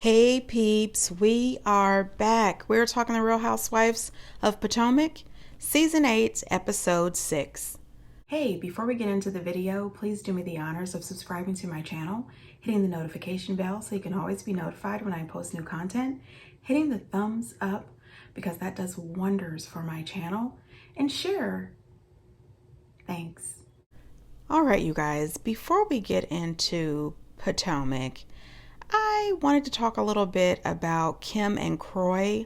Hey peeps, we are back. We're talking the Real Housewives of Potomac, Season 8, Episode 6. Hey, before we get into the video, please do me the honors of subscribing to my channel, hitting the notification bell so you can always be notified when I post new content, hitting the thumbs up because that does wonders for my channel, and share. Thanks. All right, you guys, before we get into Potomac, I wanted to talk a little bit about Kim and Kroy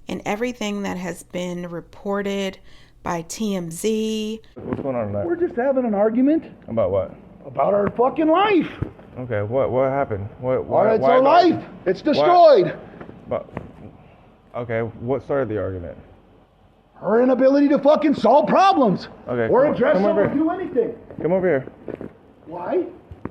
and everything that has been reported by TMZ. What's going on tonight? We're just having an argument About what? about our fucking life. Okay, what happened? It's our life. It's destroyed. Okay, what started the argument? Her inability to fucking solve problems. Okay, or come address them over or here. do anything. Come over here. Why?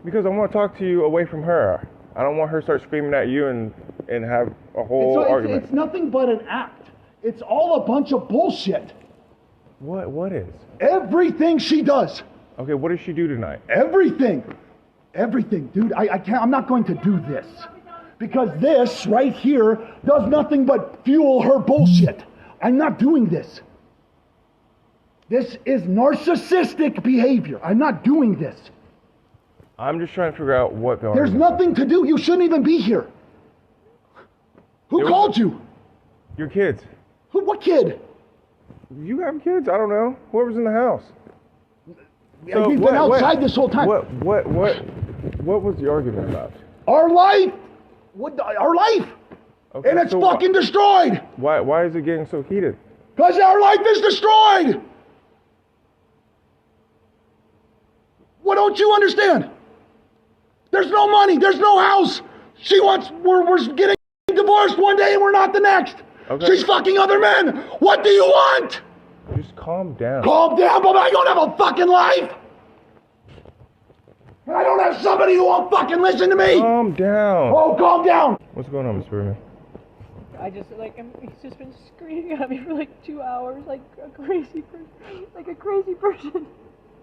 Because I want to talk to you away from her. I don't want her to start screaming at you and have a whole argument. It's nothing but an act. It's all a bunch of bullshit. What is? Everything she does. Okay, what did she do tonight? Everything, dude. I can't. I'm not going to do this because this right here does nothing but fuel her bullshit. I'm not doing this. This is narcissistic behavior. I'm not doing this. I'm just trying to figure out what the There's argument. nothing to do. You shouldn't even be here. Who called you? Your kids. Who? What kid? You have kids? I don't know. Whoever's in the house. So We've been outside this whole time. What was the argument about? Our life. Our life. Okay, And it's so fucking destroyed. Why is it getting so heated? Because our life is destroyed. What don't you understand? There's no money. There's no house. We're getting divorced one day and we're not the next. Okay. She's fucking other men. What do you want? Just calm down. Calm down, but I don't have a fucking life. And I don't have somebody who won't fucking listen to me. Calm down. Oh, calm down. What's going on, Miss Berman? He's just been screaming at me for like 2 hours, like a crazy person,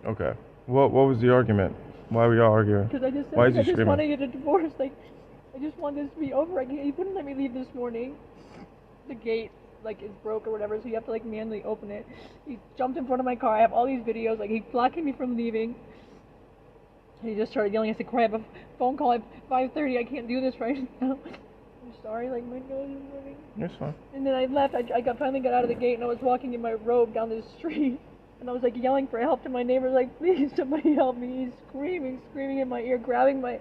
Okay. What was the argument? Why were y'all arguing? Because I just Why is he I just screaming? want to get a divorce. Like, I just want this to be over. He wouldn't let me leave this morning. The gate, is broke or whatever, so you have to, manually open it. He jumped in front of my car. I have all these videos. He's blocking me from leaving. And he just started yelling. I said, Corey, I have a phone call at 5:30. I can't do this right now. I'm sorry, my nose is running. It's fine. And then I left. I finally got out of the gate, and I was walking in my robe down this street. And I was, yelling for help to my neighbors, please, somebody help me. He's screaming in my ear, grabbing my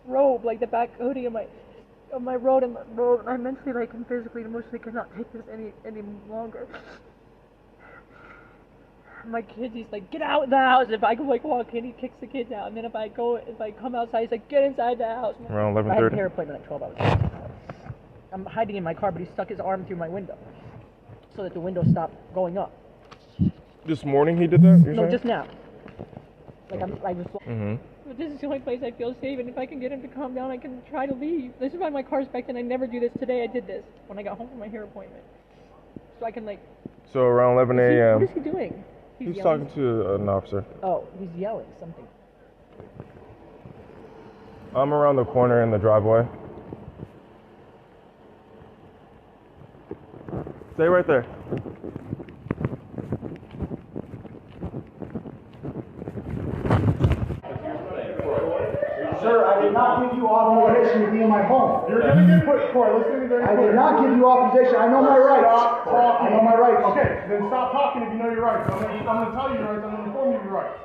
robe, the back hoodie of my robe, and I mentally, and physically, emotionally could not take this any longer. My kids, he's get out of the house. If I go walk in, he kicks the kids out. And then if I come outside, he's get inside the house. Around 11:30. I had a hair appointment at 12 hours. I'm hiding in my car, but he stuck his arm through my window so that the window stopped going up. This morning he did that? You're No, saying? just now. I was. Mm-hmm. But this is the only place I feel safe, and if I can get him to calm down, I can try to leave. This is why my car's back then. I never do this. Today I did this when I got home from my hair appointment. So I can So around 11 What a.m. is he doing? He's yelling. talking to an officer. Oh, he's yelling something. I'm around the corner in the driveway. Stay right there. Sir, I did not give you authorization to be in my home. You're gonna get put, Corey, listen to me very I clearly. did not give you authorization. I know my rights. Stop talking. I know my rights. Okay, then stop talking if you know your rights. I'm gonna tell you your rights, I'm gonna inform you of your rights.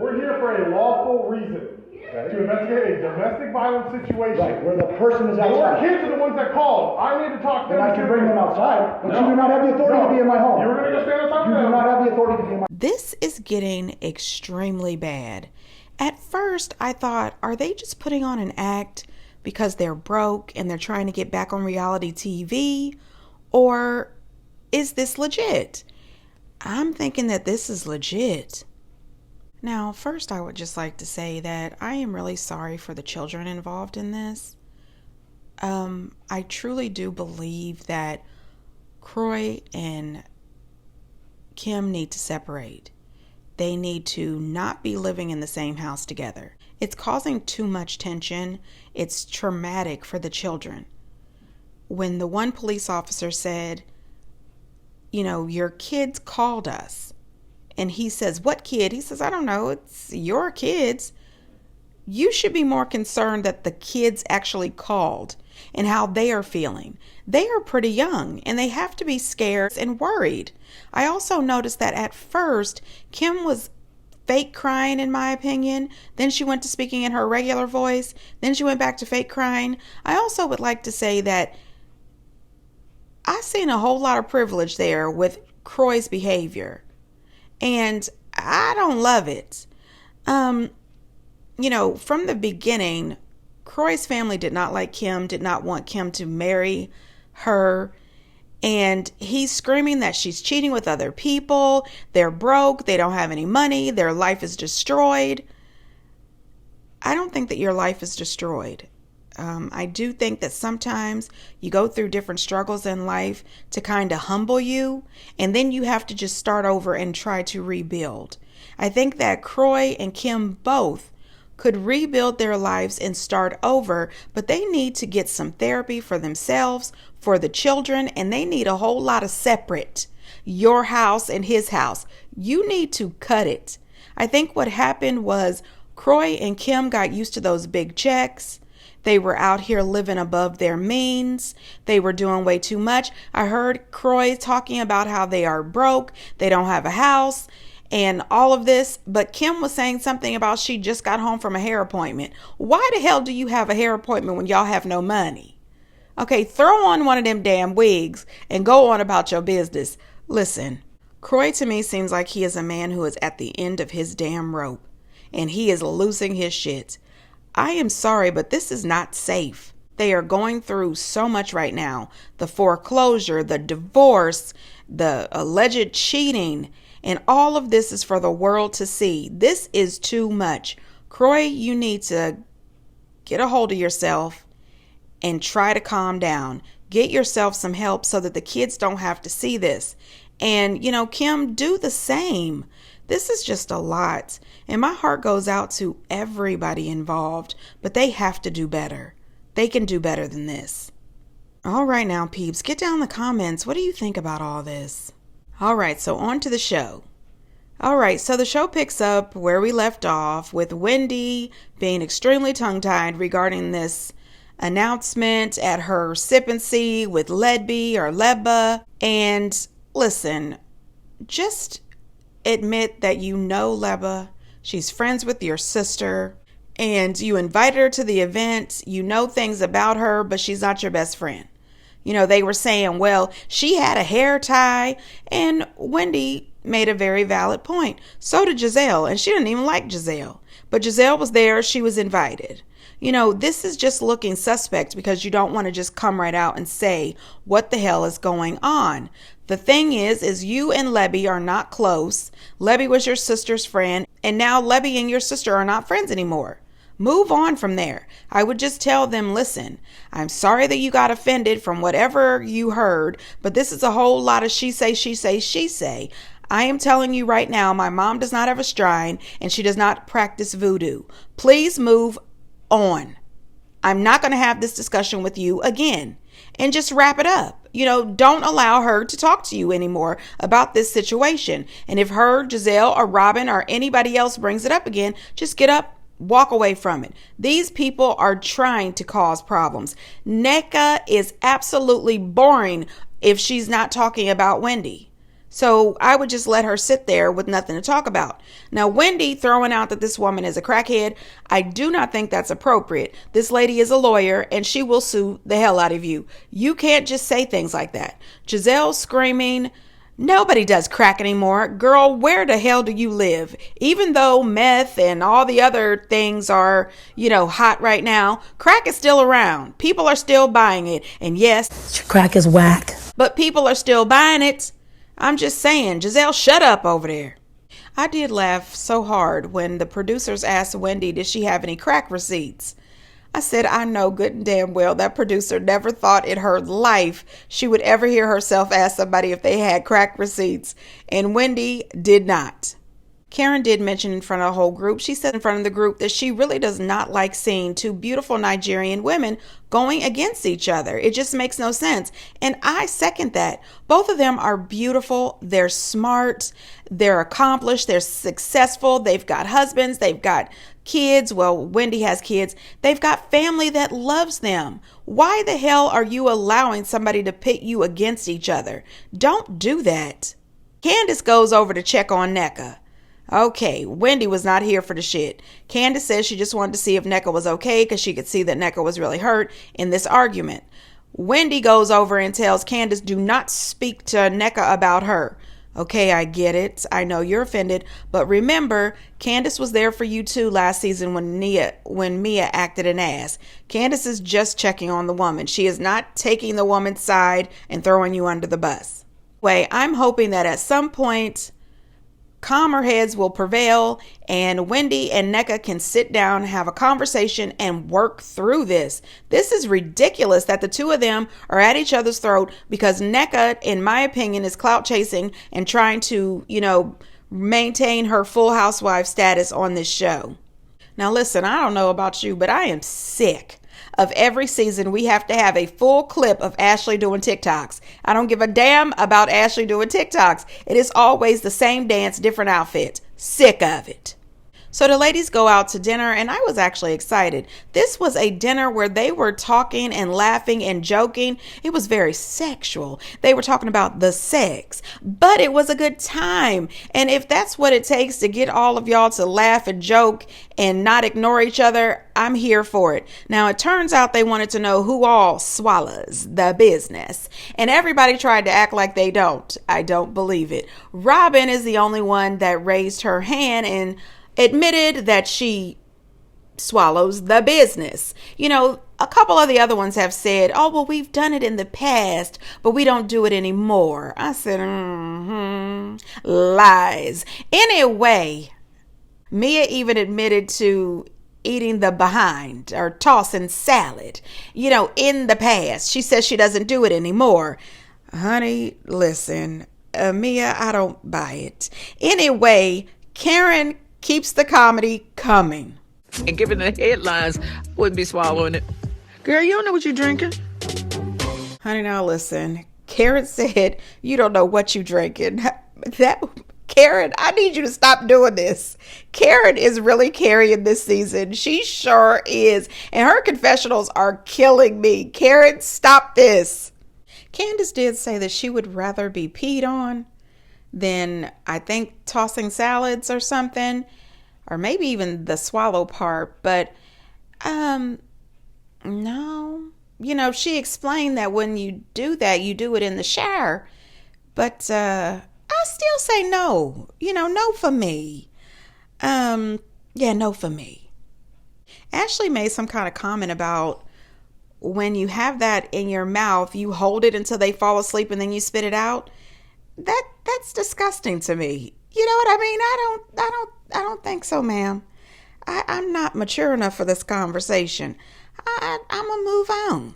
We're here for a lawful reason. To investigate a domestic violence situation. Right, where the person is Your outside. kids are the ones that called. I need to talk to Then them. I can bring them outside, but you do not have the authority to be in my home. You're gonna go stand outside You with do them. not have the authority to be in my This is getting extremely bad. At first, I thought, are they just putting on an act because they're broke and they're trying to get back on reality TV? Or is this legit? I'm thinking that this is legit. Now, first, I would just like to say that I am really sorry for the children involved in this. I truly do believe that Kroy and Kim need to separate. They need to not be living in the same house together. It's causing too much tension. It's traumatic for the children. when the one police officer said, you know, your kids called us. And he says, what kid? He says, I don't know. It's your kids. You should be more concerned that the kids actually called and how they are feeling. They are pretty young and they have to be scared and worried. I also noticed that at first, Kim was fake crying, in my opinion. Then she went to speaking in her regular voice. Then she went back to fake crying. I also would like to say that I seen a whole lot of privilege there with Croy's behavior. And I don't love it. You know, from the beginning, Croy's family did not like Kim, did not want Kim to marry her. And he's screaming that she's cheating with other people. They're broke. They don't have any money. Their life is destroyed. I don't think that your life is destroyed. I do think that sometimes you go through different struggles in life to kind of humble you, and then you have to just start over and try to rebuild. I think that Croy and Kim both could rebuild their lives and start over, but they need to get some therapy for themselves, for the children, and they need a whole lot of separate. Your house and his house. You need to cut it. I think what happened was Croy and Kim got used to those big checks. They were out here living above their means. They were doing way too much. I heard Croy talking about how they are broke. They don't have a house and all of this. But Kim was saying something about she just got home from a hair appointment. Why the hell do you have a hair appointment when y'all have no money? Okay, throw on one of them damn wigs and go on about your business. Listen, Croy to me seems like he is a man who is at the end of his damn rope and he is losing his shit. I am sorry, but this is not safe. They are going through so much right now. The foreclosure, the divorce, the alleged cheating, and all of this is for the world to see. This is too much. Croy, you need to get a hold of yourself and try to calm down. Get yourself some help so that the kids don't have to see this. And, you know, Kim, do the same. This is just a lot. And my heart goes out to everybody involved, but they have to do better. They can do better than this. All right now, peeps, get down in the comments. What do you think about all this? All right, so on to the show. All right, so the show picks up where we left off with Wendy being extremely tongue-tied regarding this announcement at her sip and see with Ledby or Lebba. And listen, just admit that you know Lebba. She's friends with your sister and you invited her to the event. You know things about her, but she's not your best friend. You know, they were saying, well, she had a hair tie, and Wendy made a very valid point. So did Giselle, and she didn't even like Giselle. But Giselle was there. She was invited. You know, this is just looking suspect because you don't want to just come right out and say what the hell is going on. The thing is you and Lebby are not close. Lebby was your sister's friend, and now Lebby and your sister are not friends anymore. Move on from there. I would just tell them, listen, I'm sorry that you got offended from whatever you heard, but this is a whole lot of she say, she say, she say. I am telling you right now, my mom does not have a shrine and she does not practice voodoo. Please move on. I'm not going to have this discussion with you again, and just wrap it up. You know, don't allow her to talk to you anymore about this situation. And if her, Giselle, or Robin, or anybody else brings it up again, just get up, walk away from it. These people are trying to cause problems. Nneka is absolutely boring if she's not talking about Wendy. So I would just let her sit there with nothing to talk about. Now, Wendy throwing out that this woman is a crackhead, I do not think that's appropriate. This lady is a lawyer and she will sue the hell out of you. You can't just say things like that. Giselle screaming, nobody does crack anymore. Girl, where the hell do you live? Even though meth and all the other things are, you know, hot right now, crack is still around. People are still buying it. And yes, crack is whack. But people are still buying it. I'm just saying, Giselle, shut up over there. I did laugh so hard when the producers asked Wendy, did she have any crack receipts? I said, I know good and damn well that producer never thought in her life she would ever hear herself ask somebody if they had crack receipts. And Wendy did not. Karen did mention in front of the whole group, she said in front of the group that she really does not like seeing two beautiful Nigerian women going against each other. It just makes no sense. And I second that. Both of them are beautiful. They're smart. They're accomplished. They're successful. They've got husbands. They've got kids. Well, Wendy has kids. They've got family that loves them. Why the hell are you allowing somebody to pit you against each other? Don't do that. Candace goes over to check on Nneka. Okay, Wendy was not here for the shit. Candace says she just wanted to see if Nneka was okay because she could see that Nneka was really hurt in this argument. Wendy goes over and tells Candace, do not speak to Nneka about her. Okay, I get it. I know you're offended, but remember, Candace was there for you too last season when Mia acted an ass. Candace is just checking on the woman. She is not taking the woman's side and throwing you under the bus. Anyway, I'm hoping that at some point calmer heads will prevail and Wendy and Nneka can sit down, have a conversation, and work through this. This is ridiculous that the two of them are at each other's throat because Nneka, in my opinion, is clout chasing and trying to, maintain her full housewife status on this show. Now listen, I don't know about you, but I am sick of every season we have to have a full clip of Ashley doing TikToks. I don't give a damn about Ashley doing TikToks. It is always the same dance, different outfit. Sick of it. So the ladies go out to dinner and I was actually excited. This was a dinner where they were talking and laughing and joking. It was very sexual. They were talking about the sex, but it was a good time. And if that's what it takes to get all of y'all to laugh and joke and not ignore each other, I'm here for it. Now, it turns out they wanted to know who all swallows the business. And everybody tried to act like they don't. I don't believe it. Robin is the only one that raised her hand and admitted that she swallows the business. A couple of the other ones have said, oh, well, we've done it in the past, but we don't do it anymore. I said, lies. Anyway, Mia even admitted to eating the behind or tossing salad, in the past. She says she doesn't do it anymore. Honey, listen, Mia, I don't buy it. Anyway, Karen keeps the comedy coming. And given the headlines, I wouldn't be swallowing it. Girl, you don't know what you're drinking. Honey, now listen. Karen said, you don't know what you drinking. Karen, I need you to stop doing this. Karen is really carrying this season. She sure is. And her confessionals are killing me. Karen, stop this. Candace did say that she would rather be peed on than, I think, tossing salads or something, or maybe even the swallow part. But no, she explained that when you do that, you do it in the shower. But I still say no. No for me. No for me. Ashley made some kind of comment about when you have that in your mouth, you hold it until they fall asleep and then you spit it out. That's disgusting to me. You know what I mean? I don't think so, ma'am. I'm not mature enough for this conversation. I'm gonna move on.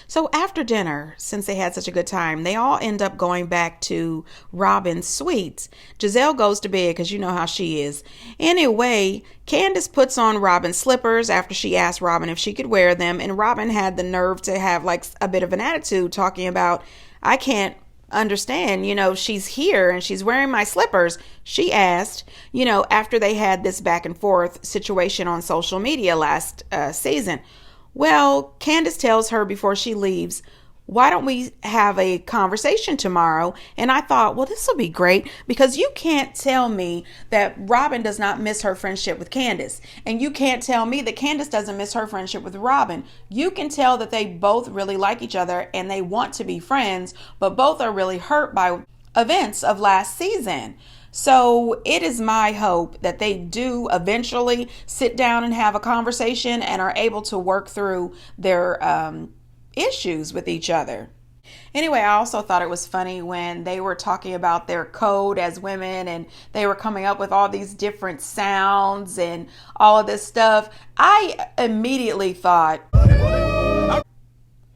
So after dinner, since they had such a good time, they all end up going back to Robin's suite. Giselle goes to bed because you know how she is. Anyway, Candace puts on Robin's slippers after she asked Robin if she could wear them. And Robin had the nerve to have like a bit of an attitude talking about, I can't understand, she's here and she's wearing my slippers. She asked, after they had this back and forth situation on social media last season. Well, Candace tells her before she leaves, why don't we have a conversation tomorrow? And I thought, well, this will be great because you can't tell me that Robin does not miss her friendship with Candace. And you can't tell me that Candace doesn't miss her friendship with Robin. You can tell that they both really like each other and they want to be friends, but both are really hurt by events of last season. So it is my hope that they do eventually sit down and have a conversation and are able to work through their issues with each other. Anyway, I also thought it was funny when they were talking about their code as women and they were coming up with all these different sounds and all of this stuff. I immediately thought,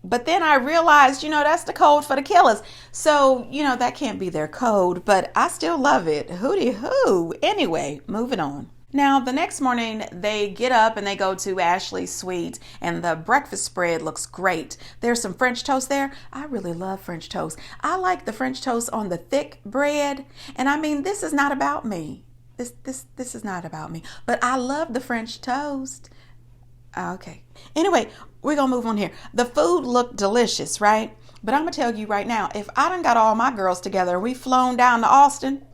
But then I realized, that's the code for the killers. So, that can't be their code, but I still love it. Hootie hoo. Anyway, moving on. Now, the next morning, they get up and they go to Ashley's suite, and the breakfast spread looks great. There's some French toast there. I really love French toast. I like the French toast on the thick bread. And I mean, this is not about me. This is not about me. But I love the French toast. Okay. Anyway, we're going to move on here. The food looked delicious, right? But I'm going to tell you right now, if I done got all my girls together and we flown down to Austin,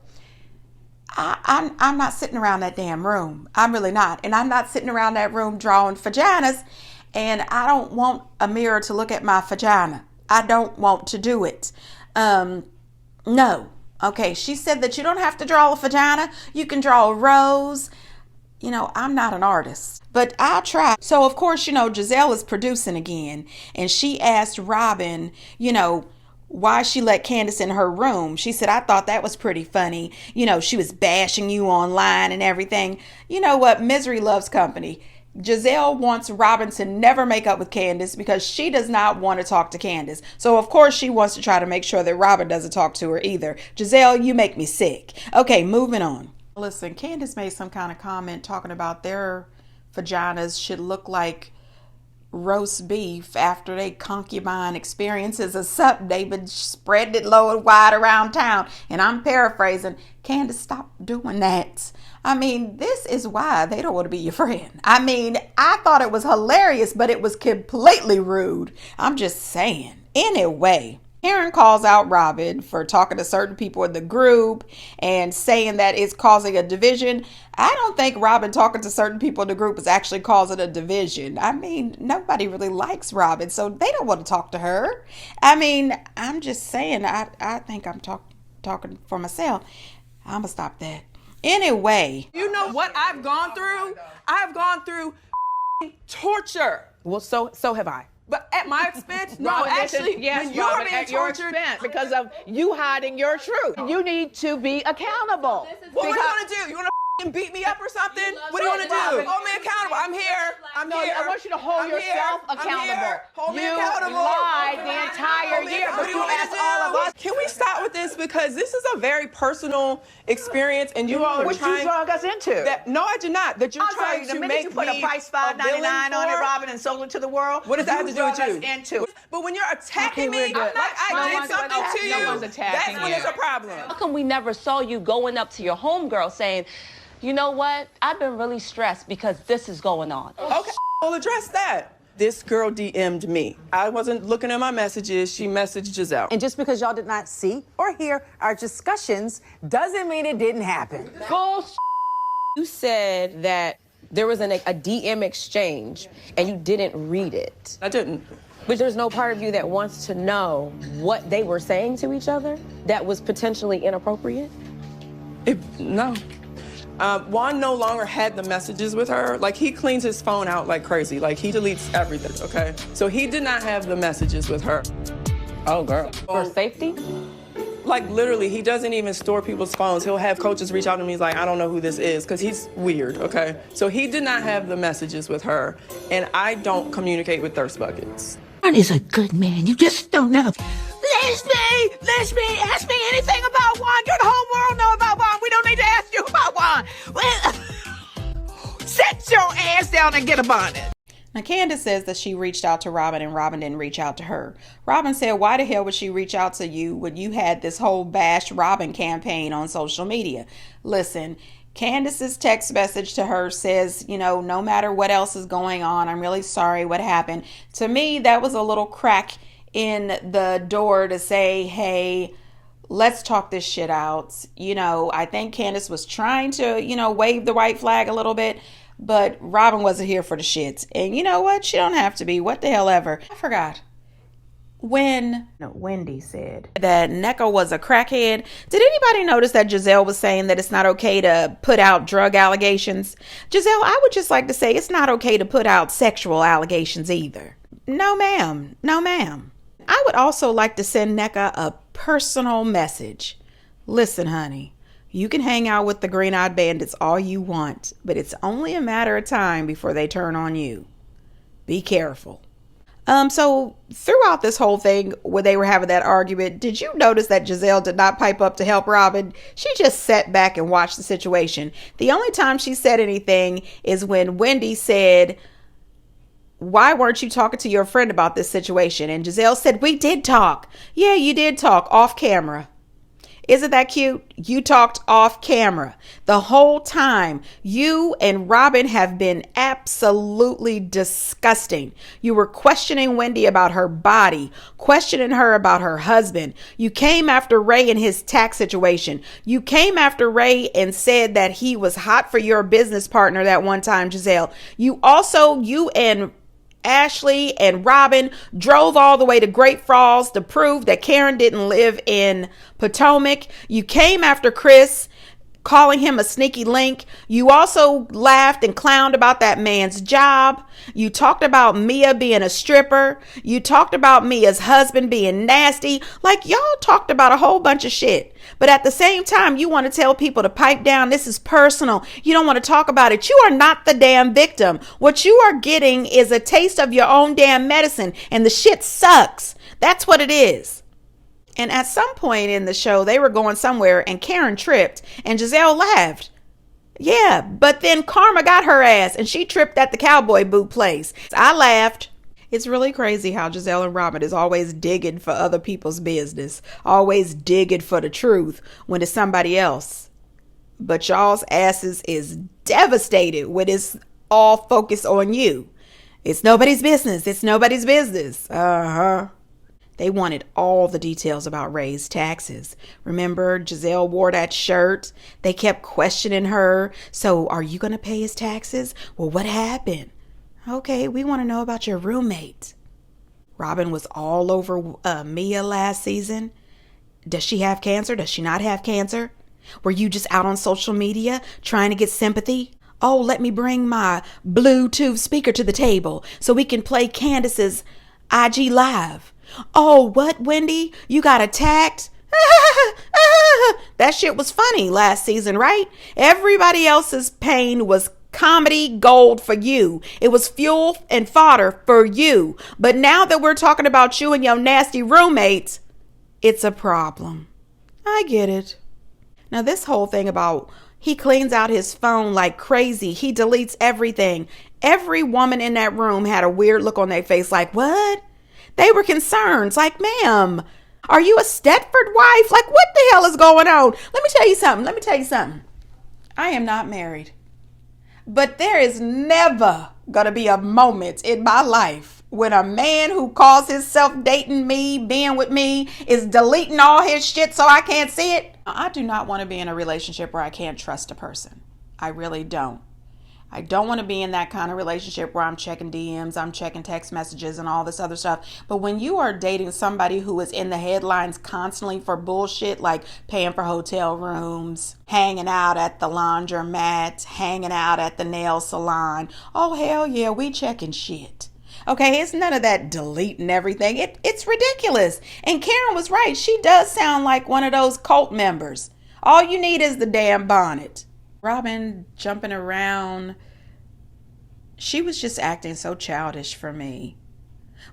I'm not sitting around that damn room. I'm really not. And I'm not sitting around that room drawing vaginas. And I don't want a mirror to look at my vagina. I don't want to do it. No. Okay. She said that you don't have to draw a vagina. You can draw a rose. I'm not an artist, but I try. So, of course, Giselle is producing again. And she asked Robin, why she let Candace in her room. She said, I thought that was pretty funny. She was bashing you online and everything. You know what? Misery loves company. Giselle wants Robin to never make up with Candace because she does not want to talk to Candace. So, of course, she wants to try to make sure that Robin doesn't talk to her either. Giselle, you make me sick. Okay, moving on. Listen, Candace made some kind of comment talking about their vaginas should look like roast beef after they concubine experiences or something. They've been spreading it low and wide around town. And I'm paraphrasing. Candace, stop doing that. I mean, this is why they don't want to be your friend. I mean, I thought it was hilarious, but it was completely rude. I'm just saying. Anyway. Karen calls out Robin for talking to certain people in the group and saying that it's causing a division. I don't think Robin talking to certain people in the group is actually causing a division. I mean, nobody really likes Robin, so they don't want to talk to her. I mean, I'm just saying, I think I'm talking for myself. I'm going to stop that. Anyway. You know what I've gone through? I've gone through torture. Well, so have I. But at my expense? No, Robin, actually, yes, when you're Robin, being at your tortured, expense because of you hiding your truth. You need to be accountable. What are you gonna do? You wanna beat me up or something? What do you wanna do? Hold me accountable. I'm here. I'm here. I want you to hold yourself accountable. Hold me you accountable. lied the entire year, but you asked all of us. Can we stop with this? Because this is a very personal experience, and you all are Which trying. you drug us into. No, I did not. That you're trying to make you put me a price $5.99 $5.99 on it, Robin, and sold it to the world. What does that have to do with you? Into. But when you're attacking me, we're like good. I No did something to you, no one's attacking that's when you. it's a problem. How come we never saw you going up to your homegirl saying, you know what, I've been really stressed because this is going on? Okay, we'll address that. This girl DM'd me. I wasn't looking at my messages. She messaged Giselle. And just because y'all did not see or hear our discussions doesn't mean it didn't happen. You said that there was a DM exchange and you didn't read it. I didn't. But there's no part of you that wants to know what they were saying to each other that was potentially inappropriate? No. Juan no longer had the messages with her. Like, he cleans his phone out like crazy. Like, he deletes everything, okay? So he did not have the messages with her. Oh, girl. For safety? Like, literally, he doesn't even store people's phones. He'll have coaches reach out to me. He's like, I don't know who this is, because he's weird, okay? So he did not have the messages with her, and I don't communicate with thirst buckets. Juan is a good man. You just don't know. Leslie, ask me anything about Juan. The whole world know about Juan. We don't need to ask you about Juan. Well, sit your ass down and get a bonnet. Now, Candace says that she reached out to Robin and Robin didn't reach out to her. Robin said, why the hell would she reach out to you when you had this whole bash Robin campaign on social media? Listen, Candace's text message to her says, no matter what else is going on, I'm really sorry what happened. To me, that was a little crack in the door to say, hey, let's talk this shit out. I think Candace was trying to, wave the white flag a little bit, but Robin wasn't here for the shits. And you know what? She don't have to be. What the hell ever. I forgot. Wendy said that Neko was a crackhead. Did anybody notice that Giselle was saying that it's not okay to put out drug allegations? Giselle, I would just like to say it's not okay to put out sexual allegations either. No, ma'am. No, ma'am. I would also like to send Neka a personal message. Listen, honey, you can hang out with the green-eyed bandits all you want, but it's only a matter of time before they turn on you. Be careful. So throughout this whole thing, when they were having that argument, did you notice that Giselle did not pipe up to help Robin? She just sat back and watched the situation. The only time she said anything is when Wendy said, why weren't you talking to your friend about this situation? And Giselle said, we did talk. Yeah, you did talk off camera. Isn't that cute? You talked off camera. The whole time, you and Robin have been absolutely disgusting. You were questioning Wendy about her body, questioning her about her husband. You came after Ray and his tax situation. You came after Ray and said that he was hot for your business partner that one time, Giselle. You and Ashley and Robin drove all the way to Great Falls to prove that Karen didn't live in Potomac. You came after Chris, calling him a sneaky link. You also laughed and clowned about that man's job. You talked about Mia being a stripper. You talked about Mia's husband being nasty. Like, y'all talked about a whole bunch of shit. But at the same time, you want to tell people to pipe down. This is personal. You don't want to talk about it. You are not the damn victim. What you are getting is a taste of your own damn medicine, and the shit sucks. That's what it is. And at some point in the show, they were going somewhere and Karen tripped and Giselle laughed. Yeah, but then Karma got her ass and she tripped at the cowboy boot place. I laughed. It's really crazy how Giselle and Robin is always digging for other people's business, always digging for the truth when it's somebody else. But y'all's asses is devastated when it's all focused on you. It's nobody's business. It's nobody's business. They wanted all the details about Ray's taxes. Remember, Giselle wore that shirt. They kept questioning her. So, are you going to pay his taxes? Well, what happened? Okay, we want to know about your roommate. Robin was all over Mia last season. Does she have cancer? Does she not have cancer? Were you just out on social media trying to get sympathy? Oh, let me bring my Bluetooth speaker to the table so we can play Candace's IG Live. Oh, what, Wendy? You got attacked? That shit was funny last season, right? Everybody else's pain was comedy gold for you. It was fuel and fodder for you. But now that we're talking about you and your nasty roommates, it's a problem. I get it. Now, this whole thing about he cleans out his phone like crazy. He deletes everything. Every woman in that room had a weird look on their face like, what? They were concerned. Like, ma'am, are you a Stepford wife? Like, what the hell is going on? Let me tell you something. I am not married. But there is never going to be a moment in my life when a man who calls himself dating me, being with me, is deleting all his shit so I can't see it. I do not want to be in a relationship where I can't trust a person. I really don't. I don't want to be in that kind of relationship where I'm checking DMs, I'm checking text messages and all this other stuff. But when you are dating somebody who is in the headlines constantly for bullshit, like paying for hotel rooms, hanging out at the laundromat, hanging out at the nail salon, oh, hell yeah, we checking shit. Okay, it's none of that deleting everything. It's ridiculous. And Karen was right. She does sound like one of those cult members. All you need is the damn bonnet. Robin jumping around. She was just acting so childish for me.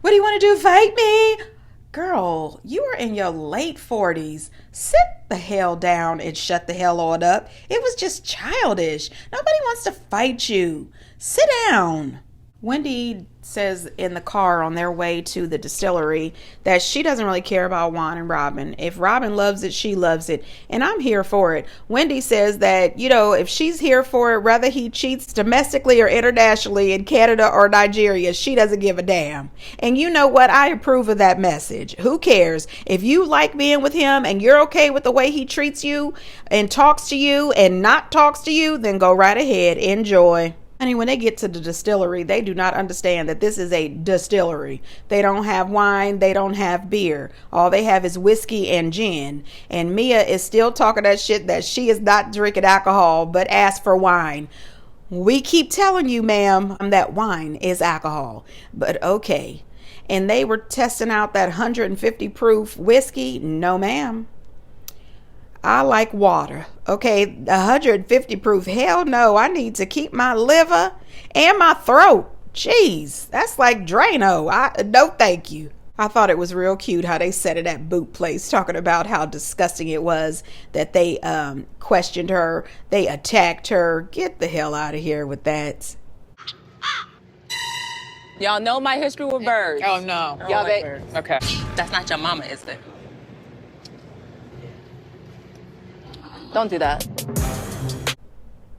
What do you want to do? Fight me? Girl, you are in your late 40s. Sit the hell down and shut the hell on up. It was just childish. Nobody wants to fight you. Sit down. Wendy says in the car on their way to the distillery that she doesn't really care about Juan and Robin. If Robin loves it, she loves it. And I'm here for it. Wendy says that, if she's here for it, whether he cheats domestically or internationally in Canada or Nigeria, she doesn't give a damn. And you know what? I approve of that message. Who cares? If you like being with him and you're okay with the way he treats you and talks to you and not talks to you, then go right ahead. Enjoy. Honey, when they get to the distillery, they do not understand that this is a distillery. They don't have wine. They don't have beer. All they have is whiskey and gin. And Mia is still talking that shit that she is not drinking alcohol, but asked for wine. We keep telling you, ma'am, that wine is alcohol. But okay. And they were testing out that 150 proof whiskey. No, ma'am. I like water. Okay, 150 proof. Hell no. I need to keep my liver and my throat Jeez, that's like Drano. No, thank you. I thought it was real cute how they said it at Boot Place, talking about how disgusting it was that they questioned her, they attacked her. Get the hell out of here with that. Y'all know my history with birds. Oh, no. Y'all, like birds. Okay. That's not your mama, is it? Don't do that.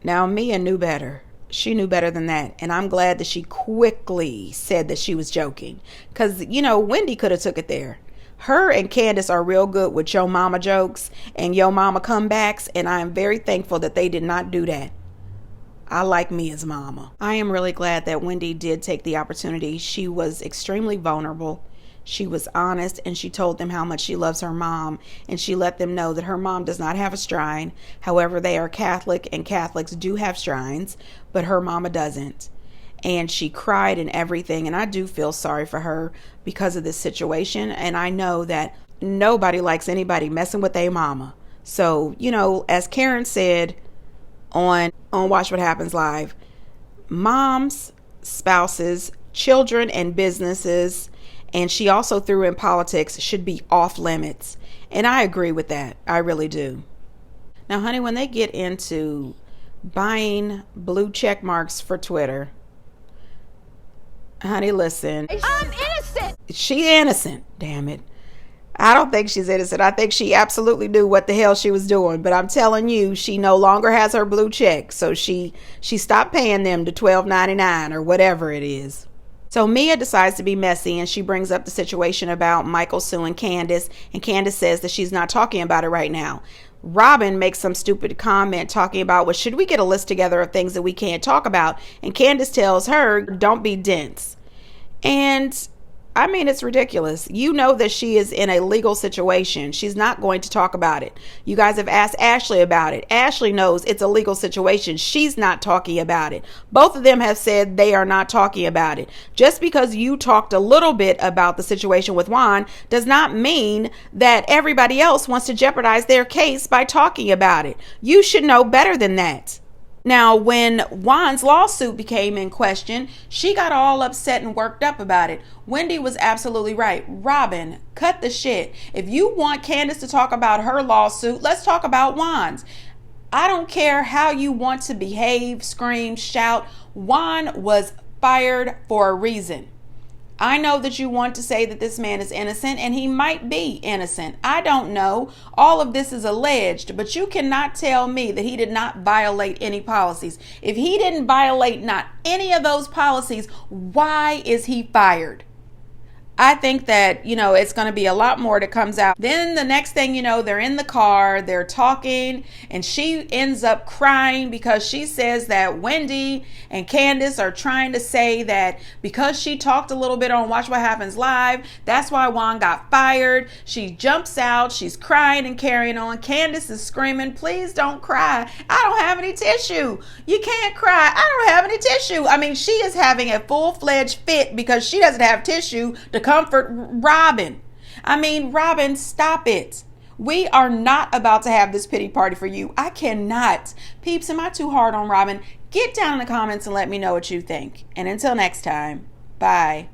Now, Mia knew better. She knew better than that. And I'm glad that she quickly said that she was joking. Because, you know, Wendy could have took it there. Her and Candace are real good with yo mama jokes and yo mama comebacks. And I am very thankful that they did not do that. I like Mia's mama. I am really glad that Wendy did take the opportunity. She was extremely vulnerable. She was honest, and she told them how much she loves her mom, and she let them know that her mom does not have a shrine. However, they are Catholic, and Catholics do have shrines, but her mama doesn't. And she cried and everything, and I do feel sorry for her because of this situation, and I know that nobody likes anybody messing with their mama. So, you know, as Karen said on Watch What Happens Live, moms, spouses, children, and businesses, and she also threw in politics, should be off limits. And I agree with that. I really do. Now, honey, when they get into buying blue check marks for Twitter, honey, listen. I'm innocent. She innocent, damn it. I don't think she's innocent. I think she absolutely knew what the hell she was doing. But I'm telling you, she no longer has her blue check. So she stopped paying them the $12.99 or whatever it is. So Mia decides to be messy, and she brings up the situation about Michael suing Candace, and Candace says that she's not talking about it right now. Robin makes some stupid comment talking about, well, should we get a list together of things that we can't talk about? And Candace tells her, don't be dense. And I mean, it's ridiculous. You know that she is in a legal situation. She's not going to talk about it. You guys have asked Ashley about it. Ashley knows it's a legal situation. She's not talking about it. Both of them have said they are not talking about it. Just because you talked a little bit about the situation with Juan does not mean that everybody else wants to jeopardize their case by talking about it. You should know better than that. Now, when Juan's lawsuit became in question, she got all upset and worked up about it. Wendy was absolutely right. Robin, cut the shit. If you want Candace to talk about her lawsuit, let's talk about Juan's. I don't care how you want to behave, scream, shout. Juan was fired for a reason. I know that you want to say that this man is innocent, and he might be innocent. I don't know. All of this is alleged, but you cannot tell me that he did not violate any policies. If he didn't violate not any of those policies, why is he fired? I think that, you know, it's going to be a lot more that comes out. Then the next thing you know, they're in the car, they're talking, and she ends up crying because she says that Wendy and Candace are trying to say that because she talked a little bit on Watch What Happens Live, that's why Juan got fired. She jumps out, she's crying and carrying on. Candace is screaming, please don't cry. I don't have any tissue. You can't cry. I don't have any tissue. I mean, she is having a full-fledged fit because she doesn't have tissue to comfort Robin. I mean, Robin, stop it. We are not about to have this pity party for you. I cannot. Peeps, am I too hard on Robin? Get down in the comments and let me know what you think. And until next time, bye.